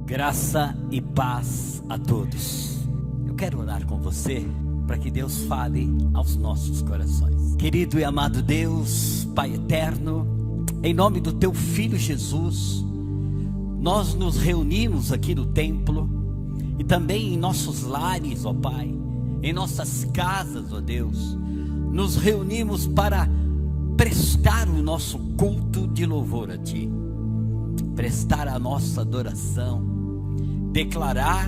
Graça e paz a todos. Eu quero orar com você para que Deus fale aos nossos corações. Querido e amado Deus, Pai eterno, em nome do Teu Filho Jesus, nós nos reunimos aqui no templo e também em nossos lares, ó Pai, em nossas casas, ó Deus, nos reunimos para prestar o nosso culto de louvor a Ti, prestar a nossa adoração, declarar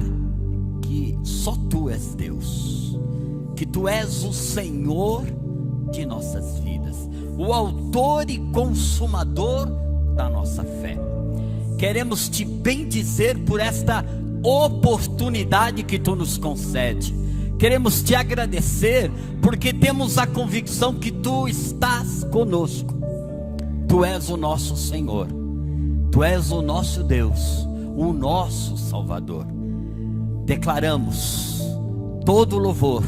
que só Tu és Deus, que Tu és o Senhor de nossas vidas, o autor e consumador da nossa fé. Queremos Te bendizer por esta oportunidade que Tu nos concede. Queremos Te agradecer porque temos a convicção que Tu estás conosco. Tu és o nosso Senhor, Tu és o nosso Deus, o nosso Salvador. Declaramos todo louvor,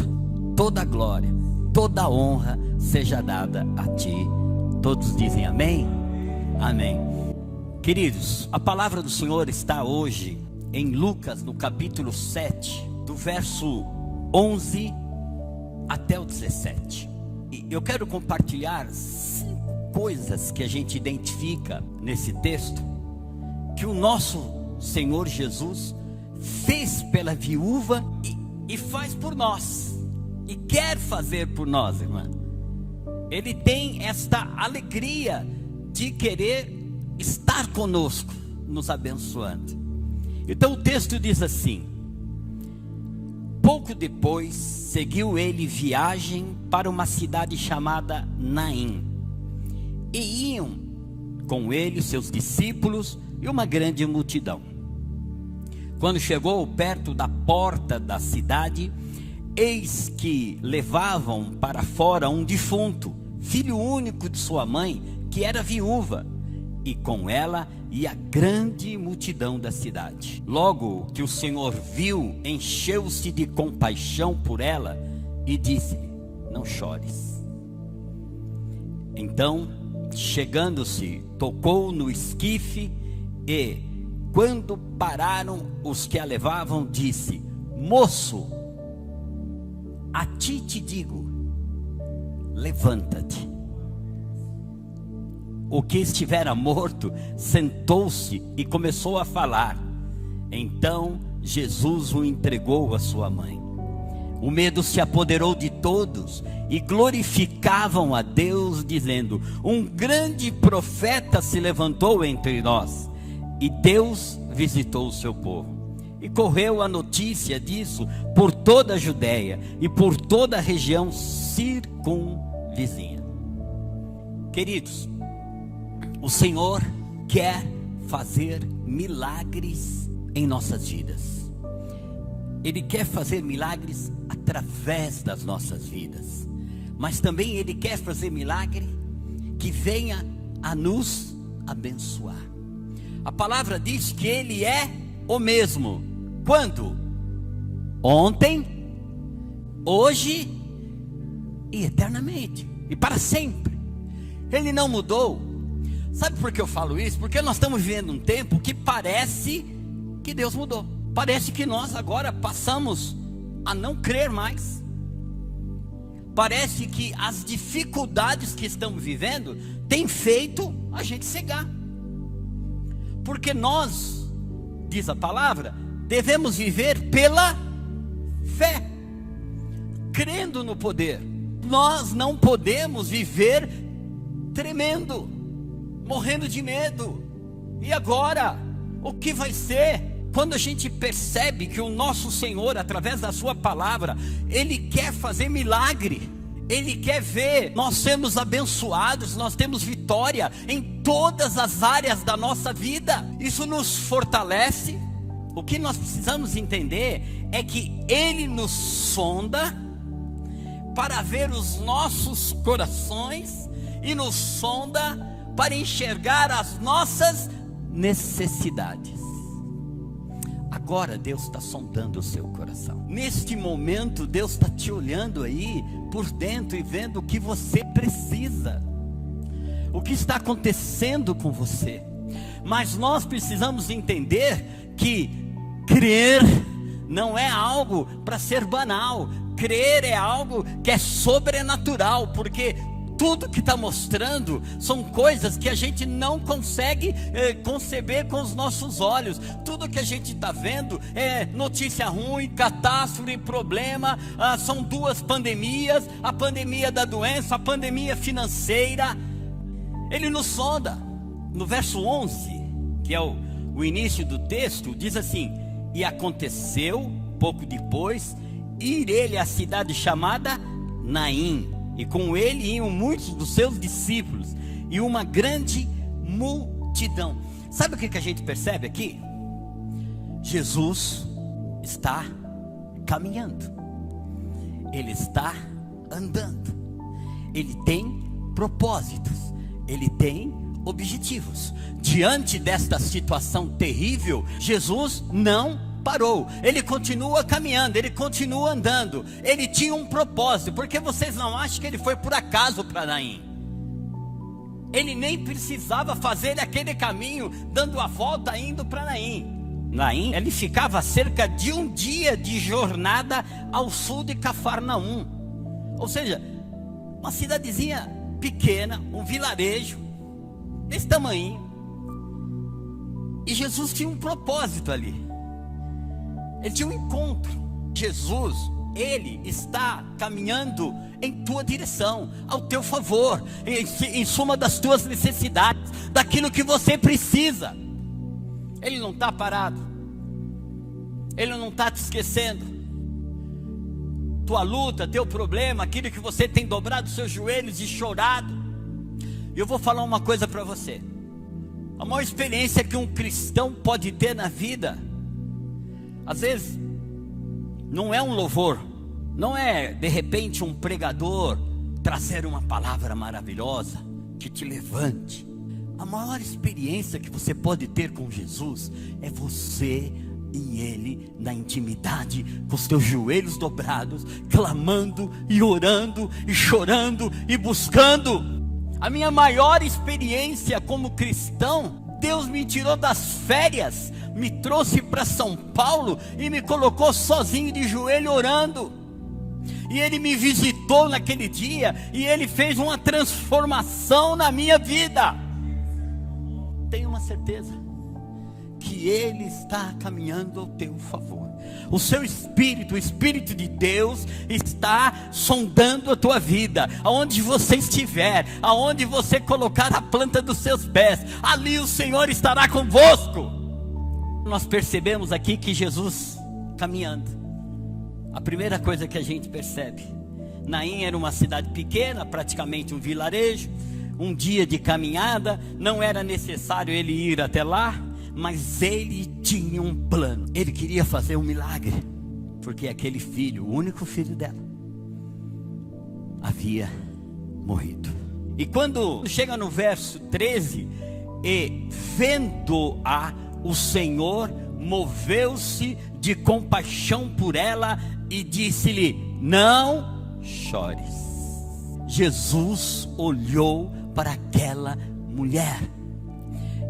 toda glória, toda honra seja dada a Ti. Todos dizem amém? Amém. Queridos, a palavra do Senhor está hoje em Lucas, no capítulo 7, do verso 11 até o 17. E eu quero compartilhar 5 coisas que a gente identifica nesse texto, que o nosso Senhor Jesus fez pela viúva e faz por nós, e quer fazer por nós, irmã. Ele tem esta alegria de querer estar conosco, nos abençoando. Então o texto diz assim: pouco depois seguiu ele viagem para uma cidade chamada Naim, e iam com ele seus discípulos e uma grande multidão. Quando chegou perto da porta da cidade, eis que levavam para fora um defunto, filho único de sua mãe, que era viúva, e com ela ia a grande multidão da cidade. Logo que o Senhor viu, encheu-se de compaixão por ela e disse-lhe: não chores. Então, chegando-se, tocou no esquife e, quando pararam os que a levavam, disse: moço, a ti te digo, levanta-te. O que estivera morto sentou-se e começou a falar. Então Jesus o entregou à sua mãe. O medo se apoderou de todos e glorificavam a Deus, dizendo: um grande profeta se levantou entre nós, e Deus visitou o seu povo. E correu a notícia disso por toda a Judéia e por toda a região circunvizinha. Queridos, o Senhor quer fazer milagres em nossas vidas. Ele quer fazer milagres através das nossas vidas, mas também Ele quer fazer milagre que venha a nos abençoar. A palavra diz que Ele é o mesmo. Quando? Ontem, hoje e eternamente, e para sempre. Ele não mudou. Sabe por que eu falo isso? Porque nós estamos vivendo um tempo que parece que Deus mudou. Parece que nós agora passamos a não crer mais. Parece que as dificuldades que estamos vivendo têm feito a gente cegar. Porque nós, diz a palavra, devemos viver pela fé, crendo no poder. Nós não podemos viver tremendo, morrendo de medo. E agora, o que vai ser? Quando a gente percebe que o nosso Senhor, através da sua palavra, Ele quer fazer milagre, Ele quer ver nós sermos abençoados, nós temos vitória em todas as áreas da nossa vida. Isso nos fortalece. O que nós precisamos entender é que Ele nos sonda para ver os nossos corações e nos sonda para enxergar as nossas necessidades. Agora Deus está sondando o seu coração. Neste momento Deus está te olhando aí por dentro e vendo o que você precisa, o que está acontecendo com você. Mas nós precisamos entender que crer não é algo para ser banal. Crer é algo que é sobrenatural, porque tudo que está mostrando são coisas que a gente não consegue conceber com os nossos olhos. Tudo que a gente está vendo é notícia ruim, catástrofe, problema. São duas pandemias: a pandemia da doença, a pandemia financeira. Ele nos sonda. No verso 11, que é o início do texto, diz assim: e aconteceu, pouco depois, ir ele à cidade chamada Naim, e com ele iam muitos dos seus discípulos e uma grande multidão. Sabe o que a gente percebe aqui? Jesus está caminhando, ele está andando, ele tem propósitos, ele tem objetivos. Diante desta situação terrível, Jesus não parou, ele continua caminhando, ele continua andando. Ele tinha um propósito, porque vocês não acham que ele foi por acaso para Naim? Ele nem precisava fazer aquele caminho, dando a volta, indo para Naim. Naim, ele ficava a cerca de um dia de jornada ao sul de Cafarnaum, ou seja, uma cidadezinha pequena, um vilarejo desse tamanho. E Jesus tinha um propósito ali. Ele tinha um encontro. Jesus, ele está caminhando em tua direção, ao teu favor, em suma das tuas necessidades, daquilo que você precisa. Ele não está parado, ele não está te esquecendo. Tua luta, teu problema, aquilo que você tem dobrado os seus joelhos e chorado. Eu vou falar uma coisa para você: a maior experiência que um cristão pode ter na vida, às vezes, não é um louvor, não é de repente um pregador trazer uma palavra maravilhosa que te levante. A maior experiência que você pode ter com Jesus é você e Ele na intimidade, com os teus joelhos dobrados, clamando e orando e chorando e buscando. A minha maior experiência como cristão, Deus me tirou das férias, me trouxe para São Paulo e me colocou sozinho de joelho orando. E Ele me visitou naquele dia e Ele fez uma transformação na minha vida. Tenho uma certeza que Ele está caminhando ao teu favor. O seu Espírito, o Espírito de Deus, está sondando a tua vida. Aonde você estiver, aonde você colocar a planta dos seus pés, ali o Senhor estará convosco. Nós percebemos aqui que Jesus caminhando, a primeira coisa que a gente percebe: Naim era uma cidade pequena, praticamente um vilarejo, um dia de caminhada, não era necessário ele ir até lá, mas ele tinha um plano. Ele queria fazer um milagre, porque aquele filho, o único filho dela, havia morrido. E quando chega no verso 13, e vendo-a, o Senhor moveu-se de compaixão por ela e disse-lhe: não chores. Jesus olhou para aquela mulher.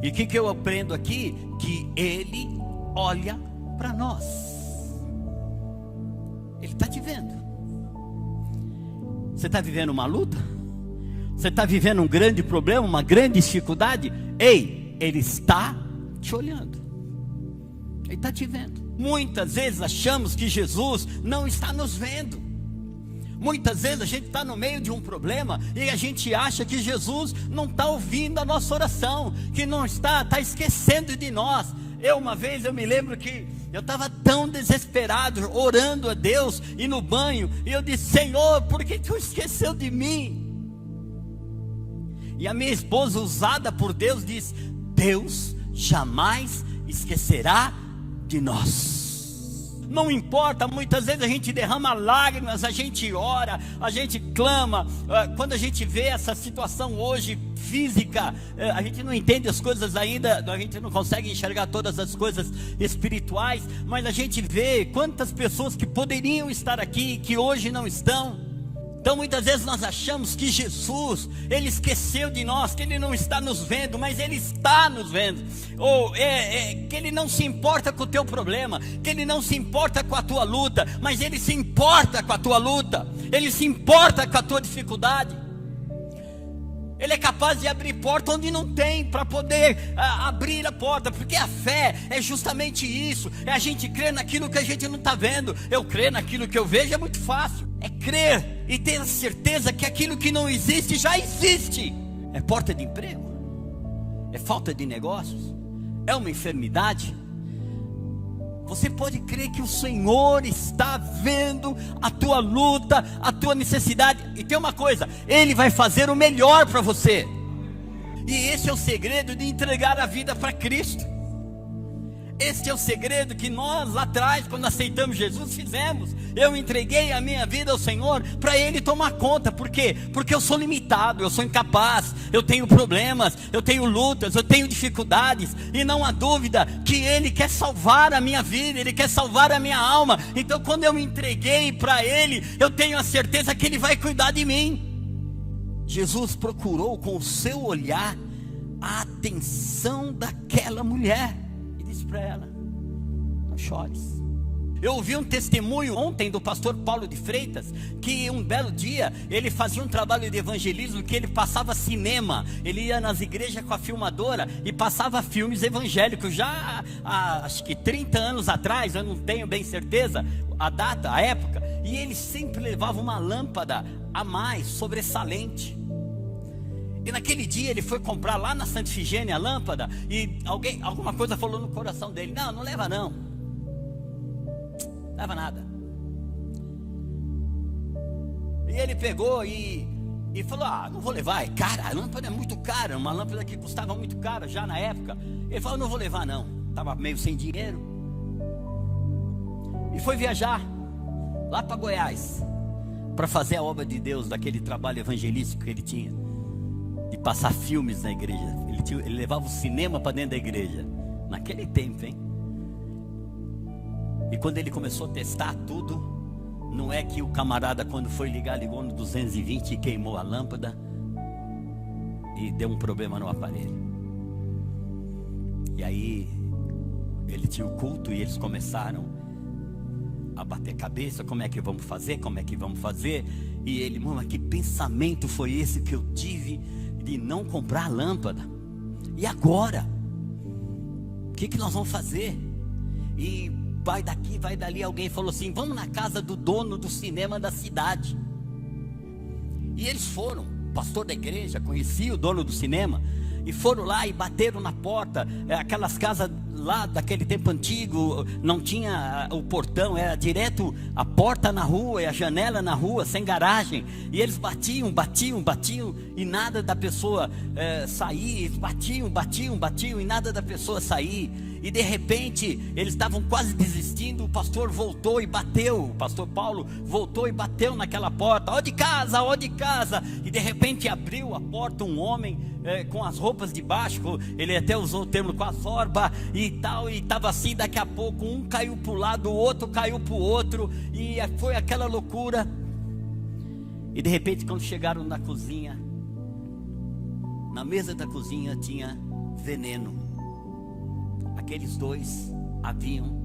E o que eu aprendo aqui? Que Ele olha para nós. Ele está te vendo. Você está vivendo uma luta? Você está vivendo um grande problema, uma grande dificuldade? Ei, Ele está te olhando. Ele está te vendo. Muitas vezes achamos que Jesus não está nos vendo. Muitas vezes a gente está no meio de um problema e a gente acha que Jesus não está ouvindo a nossa oração, que não está esquecendo de nós. Uma vez eu me lembro que eu estava tão desesperado, orando a Deus e no banho, e eu disse: Senhor, por que tu esqueceu de mim? E a minha esposa, usada por Deus, disse: Deus jamais esquecerá de nós. Não importa, muitas vezes a gente derrama lágrimas, a gente ora, a gente clama. Quando a gente vê essa situação hoje física, a gente não entende as coisas ainda, a gente não consegue enxergar todas as coisas espirituais, mas a gente vê quantas pessoas que poderiam estar aqui, que hoje não estão. Então muitas vezes nós achamos que Jesus, Ele esqueceu de nós, que Ele não está nos vendo, mas Ele está nos vendo. Ou que Ele não se importa com o teu problema, que Ele não se importa com a tua luta, mas Ele se importa com a tua luta, Ele se importa com a tua dificuldade. Ele é capaz de abrir porta onde não tem, para poder abrir a porta, porque a fé é justamente isso, é a gente crer naquilo que a gente não está vendo. Eu crer naquilo que eu vejo é muito fácil, é crer e ter a certeza que aquilo que não existe já existe. É porta de emprego, é falta de negócios, é uma enfermidade. Você pode crer que o Senhor está vendo a tua luta, a tua necessidade. E tem uma coisa, Ele vai fazer o melhor para você. E esse é o segredo de entregar a vida para Cristo. Este é o segredo que nós lá atrás, quando aceitamos Jesus, fizemos. Eu entreguei a minha vida ao Senhor para Ele tomar conta. Por quê? Porque eu sou limitado, eu sou incapaz, eu tenho problemas, eu tenho lutas, eu tenho dificuldades. E não há dúvida que Ele quer salvar a minha vida, Ele quer salvar a minha alma. Então quando eu me entreguei para Ele, eu tenho a certeza que Ele vai cuidar de mim. Jesus procurou com o seu olhar a atenção daquela mulher. Disse para ela: não chores. Eu ouvi um testemunho ontem do pastor Paulo de Freitas, que um belo dia ele fazia um trabalho de evangelismo, que ele passava cinema, ele ia nas igrejas com a filmadora e passava filmes evangélicos, já há acho que 30 anos atrás, eu não tenho bem certeza a data, a época, e ele sempre levava uma lâmpada a mais, sobressalente. E naquele dia ele foi comprar lá na Santa Ifigênia a lâmpada, e alguma coisa falou no coração dele: não leva não, leva nada. E ele pegou e falou: não vou levar, é cara, a lâmpada é muito cara, uma lâmpada que custava muito cara já na época. Ele falou: não vou levar não, estava meio sem dinheiro. E foi viajar lá para Goiás, para fazer a obra de Deus, daquele trabalho evangelístico que ele tinha, de passar filmes na igreja. Ele levava o cinema para dentro da igreja, naquele tempo, hein? E quando ele começou a testar tudo, não é que o camarada, quando foi ligar, ligou no 220 e queimou a lâmpada e deu um problema no aparelho. E aí ele tinha o culto e eles começaram a bater cabeça: como é que vamos fazer, como é que vamos fazer? E ele: mano, que pensamento foi esse que eu tive de não comprar a lâmpada? E agora? O que nós vamos fazer? E vai daqui, vai dali. Alguém falou assim: vamos na casa do dono do cinema da cidade. E eles foram, o pastor da igreja conhecia o dono do cinema, e foram lá e bateram na porta. Aquelas casas lá daquele tempo antigo, não tinha o portão, era direto a porta na rua e a janela na rua, sem garagem. E eles batiam, e nada da pessoa sair. Eles batiam, e nada da pessoa sair. E de repente eles estavam quase desistindo. O pastor voltou e bateu, o pastor Paulo voltou e bateu naquela porta: ó de casa, ó de casa. E de repente abriu a porta um homem com as roupas de baixo, ele até usou o termo com a zorba e tal, e estava assim. Daqui a pouco um caiu para o lado, o outro caiu para o outro, e foi aquela loucura. E de repente, quando chegaram na cozinha, na mesa da cozinha tinha veneno. Aqueles dois haviam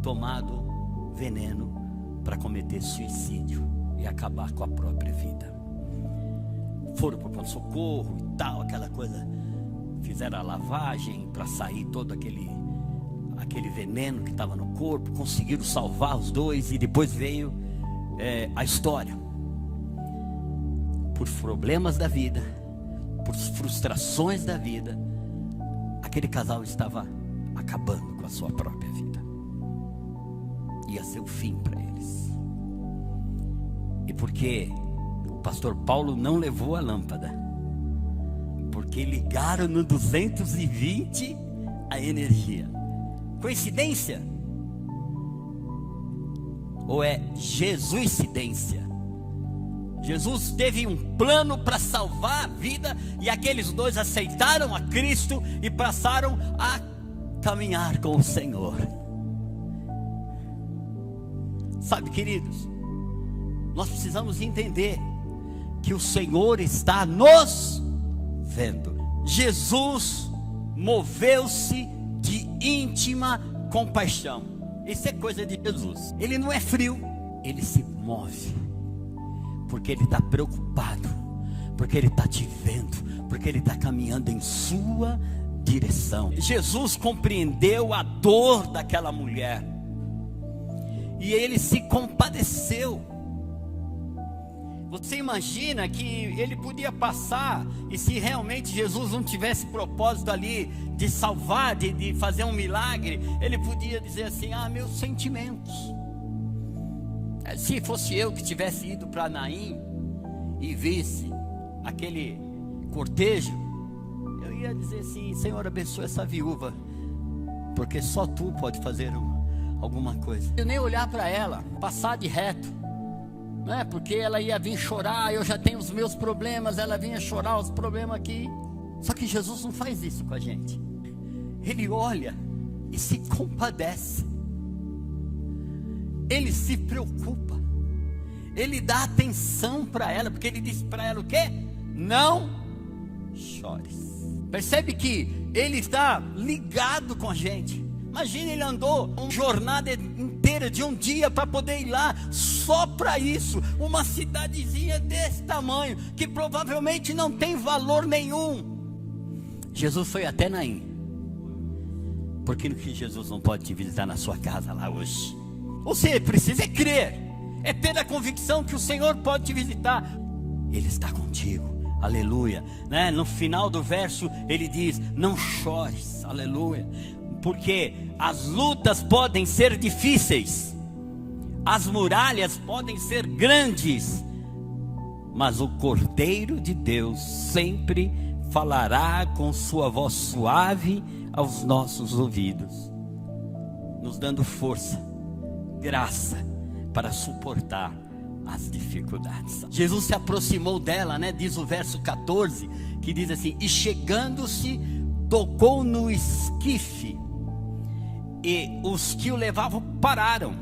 tomado veneno para cometer suicídio e acabar com a própria vida. Foram para o pronto-socorro e tal, aquela coisa. Fizeram a lavagem para sair todo aquele veneno que estava no corpo. Conseguiram salvar os dois. E depois veio a história. Por problemas da vida, por frustrações da vida, aquele casal estava acabando com a sua própria vida. Ia ser o fim para eles. E porque o pastor Paulo não levou a lâmpada, porque ligaram no 220 a energia. Coincidência? Ou é Jesuscidência? Jesus teve um plano para salvar a vida, e aqueles dois aceitaram a Cristo e passaram a caminhar com o Senhor. Sabe, queridos, nós precisamos entender que o Senhor está nos vendo. Jesus moveu-se de íntima compaixão. Isso é coisa de Jesus. Ele não é frio, ele se move, porque ele está preocupado, porque ele está te vendo, porque ele está caminhando em sua direção. Jesus compreendeu a dor daquela mulher, e ele se compadeceu. Você imagina que ele podia passar, e se realmente Jesus não tivesse propósito ali de salvar, de fazer um milagre, ele podia dizer assim: meus sentimentos. Se fosse eu que tivesse ido para Naim e visse aquele cortejo, eu ia dizer assim: Senhor, abençoa essa viúva, porque só tu pode fazer alguma coisa. Eu nem olhar para ela, passar de reto. Não é? Porque ela ia vir chorar, eu já tenho os meus problemas, ela vinha chorar os problemas aqui. Só que Jesus não faz isso com a gente. Ele olha e se compadece. Ele se preocupa. Ele dá atenção para ela, porque ele disse para ela o quê? Não chores. Percebe que ele está ligado com a gente. Imagina, ele andou uma jornada inteira de um dia para poder ir lá, só para isso. Uma cidadezinha desse tamanho, que provavelmente não tem valor nenhum. Jesus foi até Naim. Por que Jesus não pode te visitar na sua casa lá hoje? Você precisa crer, é ter a convicção que o Senhor pode te visitar. Ele está contigo, aleluia, né? No final do verso ele diz: não chores, aleluia. Porque as lutas podem ser difíceis, as muralhas podem ser grandes, mas o Cordeiro de Deus sempre falará com sua voz suave aos nossos ouvidos, nos dando força, graça para suportar as dificuldades. Jesus se aproximou dela, né? Diz o verso 14, que diz assim: e chegando-se, tocou no esquife, e os que o levavam pararam.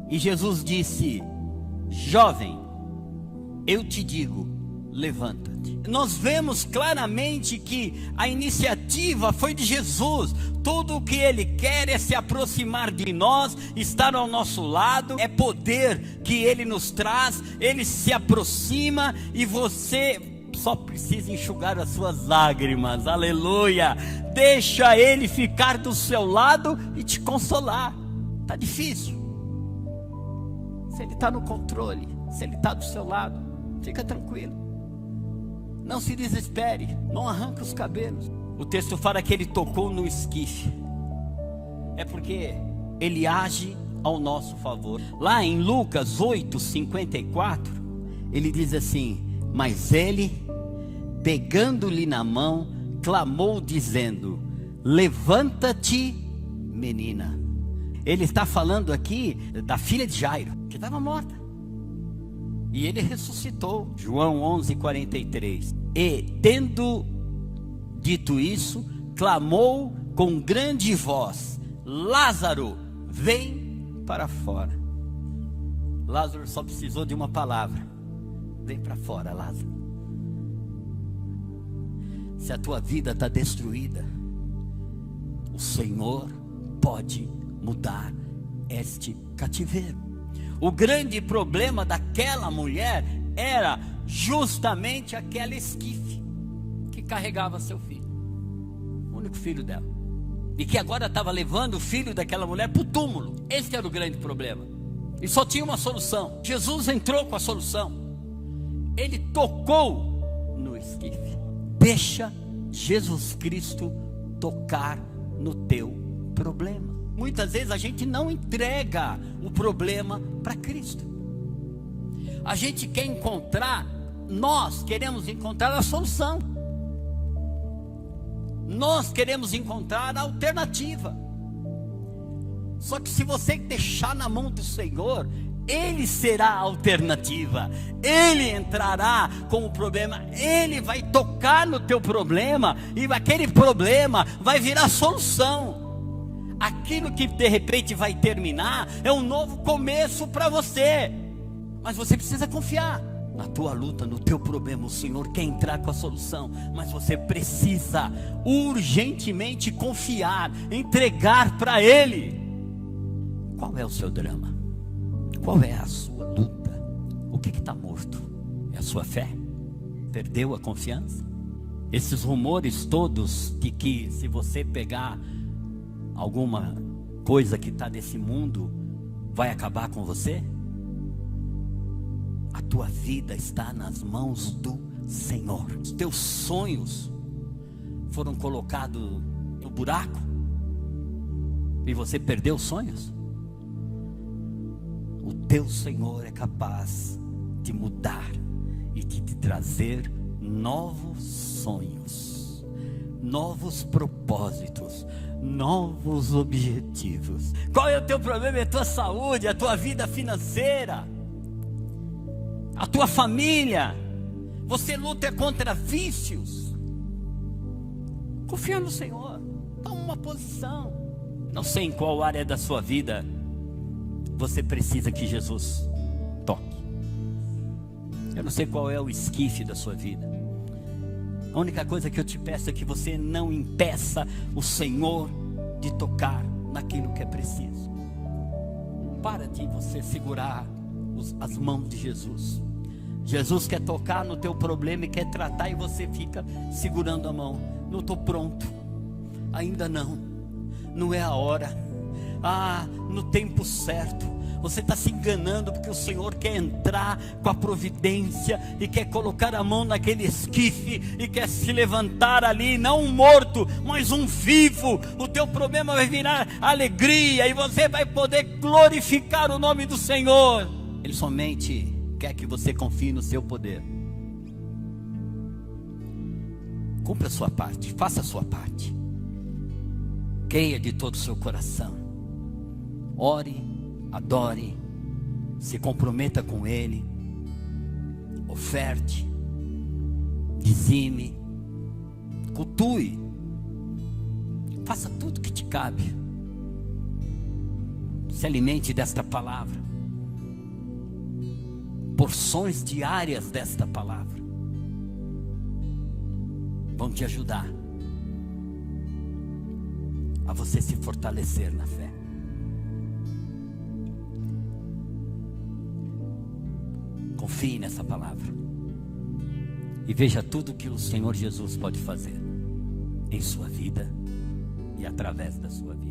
E Jesus disse: jovem, eu te digo, levanta-te. Nós vemos claramente que a iniciativa foi de Jesus. Tudo o que ele quer é se aproximar de nós, estar ao nosso lado. É poder que ele nos traz. Ele se aproxima e você só precisa enxugar as suas lágrimas, aleluia. Deixa ele ficar do seu lado e te consolar. Está difícil, se ele está no controle, se ele está do seu lado, fica tranquilo, não se desespere, não arranque os cabelos. O texto fala que ele tocou no esquife, é porque ele age ao nosso favor. Lá em Lucas 8:54, ele diz assim: mas ele, pegando-lhe na mão, clamou dizendo: levanta-te, menina. Ele está falando aqui da filha de Jairo, que estava morta, e ele ressuscitou. João 11:43. E tendo dito isso, clamou com grande voz: Lázaro, vem para fora. Lázaro só precisou de uma palavra: vem para fora, Lázaro. Se a tua vida está destruída, o Senhor pode mudar este cativeiro. O grande problema daquela mulher era justamente aquela esquife que carregava seu filho, o único filho dela, e que agora estava levando o filho daquela mulher para o túmulo. Esse era o grande problema, e só tinha uma solução. Jesus entrou com a solução. Ele tocou no esquife. Deixa Jesus Cristo tocar no teu problema. Muitas vezes a gente não entrega o problema para Cristo. A gente quer encontrar, nós queremos encontrar a solução. Nós queremos encontrar a alternativa. Só que se você deixar na mão do Senhor, Ele será a alternativa. Ele entrará com o problema. Ele vai tocar no teu problema, e aquele problema vai virar solução. Aquilo que de repente vai terminar é um novo começo para você. Mas você precisa confiar. Na tua luta, no teu problema, o Senhor quer entrar com a solução, mas você precisa urgentemente confiar, entregar para Ele. Qual é o seu drama? Qual é a sua luta? O que está morto? É a sua fé? Perdeu a confiança? Esses rumores todos de que se você pegar alguma coisa que está desse mundo, vai acabar com você? A tua vida está nas mãos do Senhor. Os teus sonhos foram colocados no buraco e você perdeu os sonhos. O teu Senhor é capaz de mudar e de te trazer novos sonhos, novos propósitos, novos objetivos. Qual é o teu problema? É a tua saúde, a tua vida financeira, a tua família. Você luta contra vícios. Confia no Senhor. Toma uma posição. Não sei em qual área da sua vida você precisa que Jesus toque. Eu não sei qual é o esquife da sua vida. A única coisa que eu te peço é que você não impeça o Senhor de tocar naquilo que é preciso. Para de você segurar as mãos de Jesus. Jesus quer tocar no teu problema e quer tratar, e você fica segurando a mão. Não estou pronto, ainda não é a hora, no tempo certo. Você está se enganando, porque o Senhor quer entrar com a providência e quer colocar a mão naquele esquife e quer se levantar ali, não um morto, mas um vivo. O teu problema vai virar alegria e você vai poder glorificar o nome do Senhor. Ele somente quer que você confie no seu poder. Cumpra a sua parte, faça a sua parte. Creia de todo o seu coração. Ore, adore, se comprometa com Ele, oferte, dizime, cultue, faça tudo que te cabe. Se alimente desta palavra, porções diárias desta palavra vão te ajudar a você se fortalecer na fé. Confie nessa palavra e veja tudo que o Senhor Jesus pode fazer em sua vida e através da sua vida.